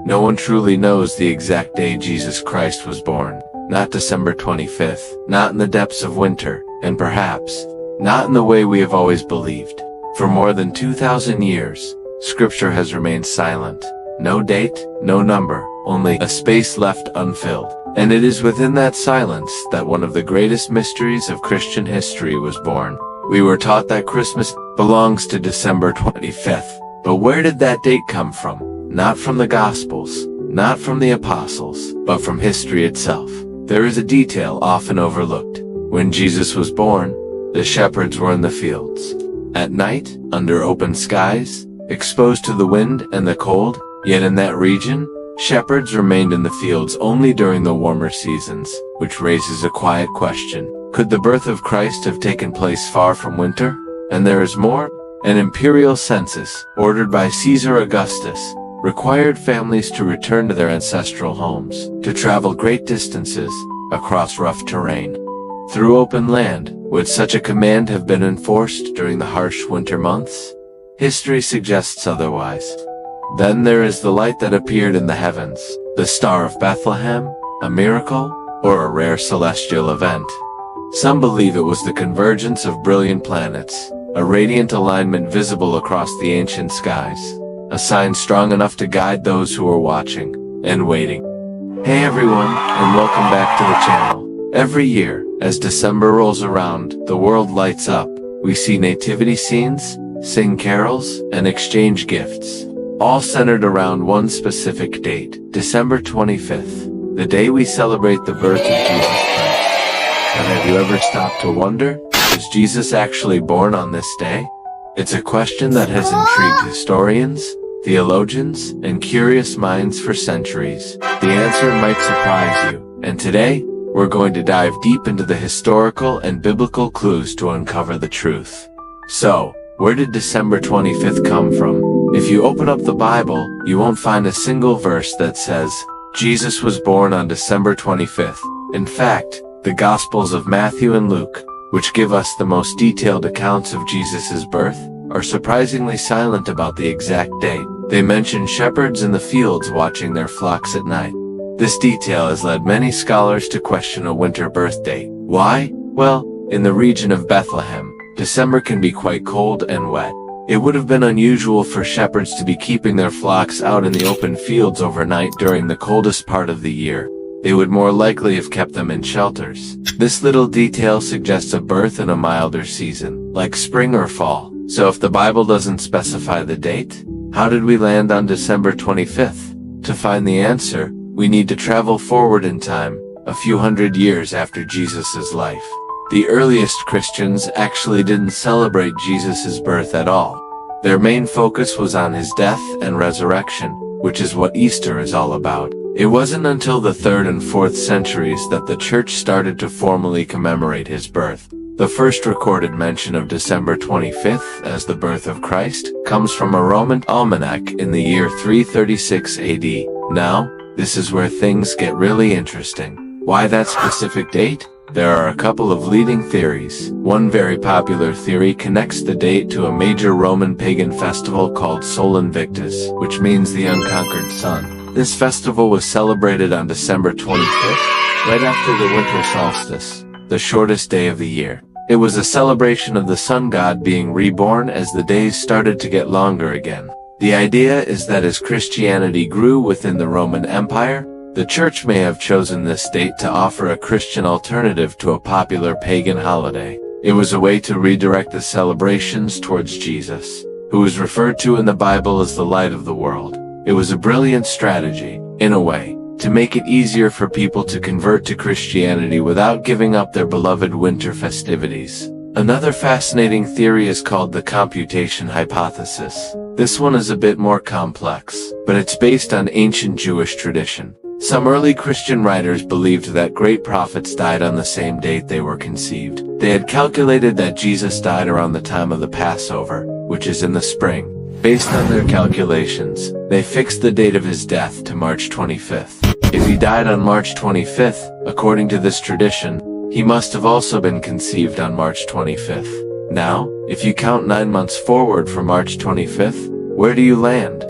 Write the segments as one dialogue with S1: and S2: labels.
S1: no one truly knows the exact day Jesus Christ was born. Not December 25th, not in the depths of winter, and perhaps not in the way we have always believed. For more than 2,000 years, Scripture has remained silent. No date, no number, only a space left unfilled. And it is within that silence that one of the greatest mysteries of Christian history was born. We were taught that Christmas belongs to December 25th. But where did that date come from? Not from the Gospels, not from the Apostles, but from history itself. There is a detail often overlooked. When Jesus was born, the shepherds were in the fields. At night, under open skies, exposed to the wind and the cold, yet in that region, shepherds remained in the fields only during the warmer seasons, which raises a quiet question. Could the birth of Christ have taken place far from winter? And there is more. An imperial census, ordered by Caesar Augustus, required families to return to their ancestral homes, to travel great distances, across rough terrain. Through open land, would such a command have been enforced during the harsh winter months? History suggests otherwise. Then there is the light that appeared in the heavens, the Star of Bethlehem, a miracle, or a rare celestial event. Some believe it was the convergence of brilliant planets, a radiant alignment visible across the ancient skies, a sign strong enough to guide those who were watching and waiting. Hey everyone, and welcome back to the channel. Every year, as December rolls around, the world lights up. We see nativity scenes, sing carols, and exchange gifts, all centered around one specific date, December 25th, the day we celebrate the birth of Jesus Christ. But have you ever stopped to wonder, was Jesus actually born on this day? It's a question that has intrigued historians, theologians, and curious minds for centuries. The answer might surprise you, and today, we're going to dive deep into the historical and biblical clues to uncover the truth. So, where did December 25th come from? If you open up the Bible, you won't find a single verse that says, Jesus was born on December 25th. In fact, the Gospels of Matthew and Luke, which give us the most detailed accounts of Jesus' birth, are surprisingly silent about the exact date. They mention shepherds in the fields watching their flocks at night. This detail has led many scholars to question a winter birth date. Why? Well, in the region of Bethlehem, December can be quite cold and wet. It would have been unusual for shepherds to be keeping their flocks out in the open fields overnight during the coldest part of the year. They would more likely have kept them in shelters. This little detail suggests a birth in a milder season, like spring or fall. So if the Bible doesn't specify the date, how did we land on December 25th? To find the answer, we need to travel forward in time, a few hundred years after Jesus' life. The earliest Christians actually didn't celebrate Jesus' birth at all. Their main focus was on his death and resurrection, which is what Easter is all about. It wasn't until the 3rd and 4th centuries that the church started to formally commemorate his birth. The first recorded mention of December 25th as the birth of Christ comes from a Roman almanac in the year 336 AD. Now, this is where things get really interesting. Why that specific date? There are a couple of leading theories. One very popular theory connects the date to a major Roman pagan festival called Sol Invictus, which means the unconquered sun. This festival was celebrated on December 25th, right after the winter solstice, the shortest day of the year. It was a celebration of the sun god being reborn as the days started to get longer again. The idea is that as Christianity grew within the Roman Empire, the church may have chosen this date to offer a Christian alternative to a popular pagan holiday. It was a way to redirect the celebrations towards Jesus, who is referred to in the Bible as the light of the world. It was a brilliant strategy, in a way, to make it easier for people to convert to Christianity without giving up their beloved winter festivities. Another fascinating theory is called the computation hypothesis. This one is a bit more complex, but it's based on ancient Jewish tradition. Some early Christian writers believed that great prophets died on the same date they were conceived. They had calculated that Jesus died around the time of the Passover, which is in the spring. Based on their calculations, they fixed the date of his death to March 25th. If he died on March 25th, according to this tradition, he must have also been conceived on March 25th. Now, if you count 9 months forward from March 25th, where do you land?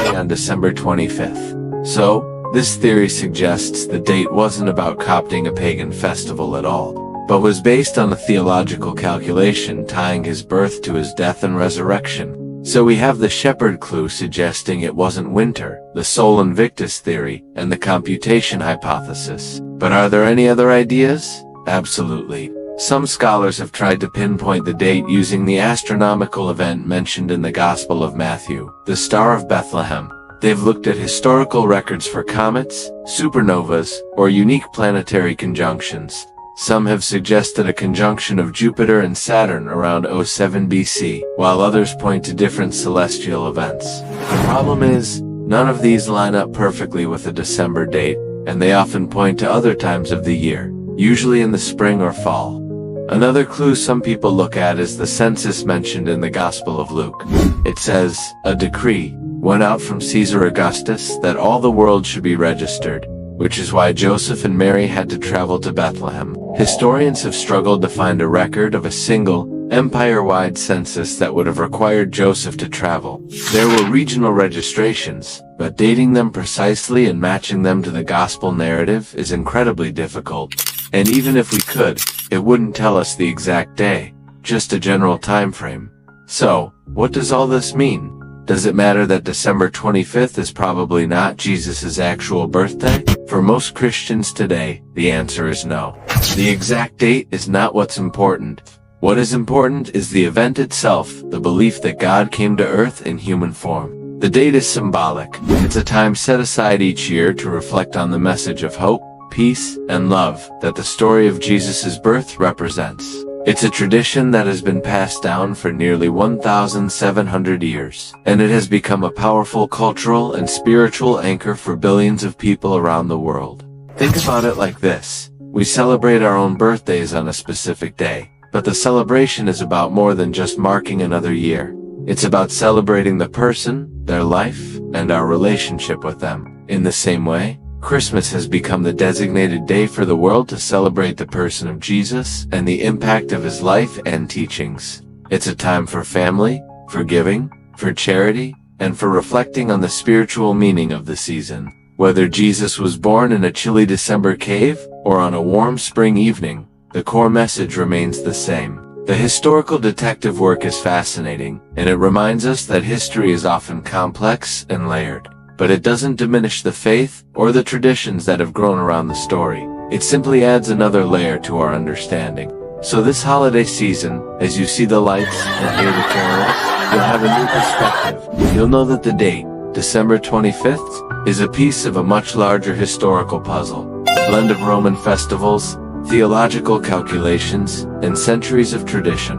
S1: exactly on December 25th. So, this theory suggests the date wasn't about copying a pagan festival at all, but was based on a theological calculation tying his birth to his death and resurrection. So we have the shepherd clue suggesting it wasn't winter, the Sol Invictus theory, and the computation hypothesis. But are there any other ideas? Absolutely. Some scholars have tried to pinpoint the date using the astronomical event mentioned in the Gospel of Matthew, the Star of Bethlehem. They've looked at historical records for comets, supernovas, or unique planetary conjunctions. Some have suggested a conjunction of Jupiter and Saturn around 07 BC, while others point to different celestial events. The problem is, none of these line up perfectly with the December date, and they often point to other times of the year, usually in the spring or fall. Another clue some people look at is the census mentioned in the Gospel of Luke. It says, a decree went out from Caesar Augustus that all the world should be registered, which is why Joseph and Mary had to travel to Bethlehem. Historians have struggled to find a record of a single, empire-wide census that would have required Joseph to travel. There were regional registrations, but dating them precisely and matching them to the gospel narrative is incredibly difficult. And even if we could, it wouldn't tell us the exact day, just a general time frame. So, what does all this mean? Does it matter that December 25th is probably not Jesus' actual birthday? For most Christians today, the answer is no. The exact date is not what's important. What is important is the event itself, the belief that God came to earth in human form. The date is symbolic. It's a time set aside each year to reflect on the message of hope, peace, and love that the story of Jesus' birth represents. It's a tradition that has been passed down for nearly 1,700 years, and it has become a powerful cultural and spiritual anchor for billions of people around the world. Think about it like this. We celebrate our own birthdays on a specific day, but the celebration is about more than just marking another year. It's about celebrating the person, their life, and our relationship with them. In the same way, Christmas has become the designated day for the world to celebrate the person of Jesus and the impact of his life and teachings. It's a time for family, for giving, for charity, and for reflecting on the spiritual meaning of the season. Whether Jesus was born in a chilly December cave or on a warm spring evening, the core message remains the same. The historical detective work is fascinating, and it reminds us that history is often complex and layered. But it doesn't diminish the faith or the traditions that have grown around the story. It simply adds another layer to our understanding. So this holiday season, as you see the lights and hear the carols, you'll have a new perspective. You'll know that the date, December 25th, is a piece of a much larger historical puzzle. A blend of Roman festivals, theological calculations, and centuries of tradition.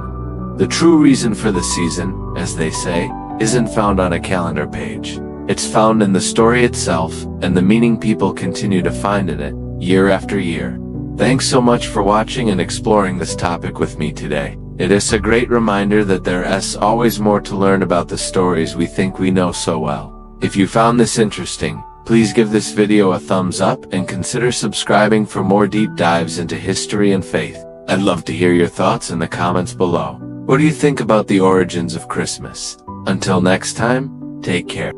S1: The true reason for the season, as they say, isn't found on a calendar page. It's found in the story itself, and the meaning people continue to find in it, year after year. Thanks so much for watching and exploring this topic with me today. It is a great reminder that there is always more to learn about the stories we think we know so well. If you found this interesting, please give this video a thumbs up and consider subscribing for more deep dives into history and faith. I'd love to hear your thoughts in the comments below. What do you think about the origins of Christmas? Until next time, take care.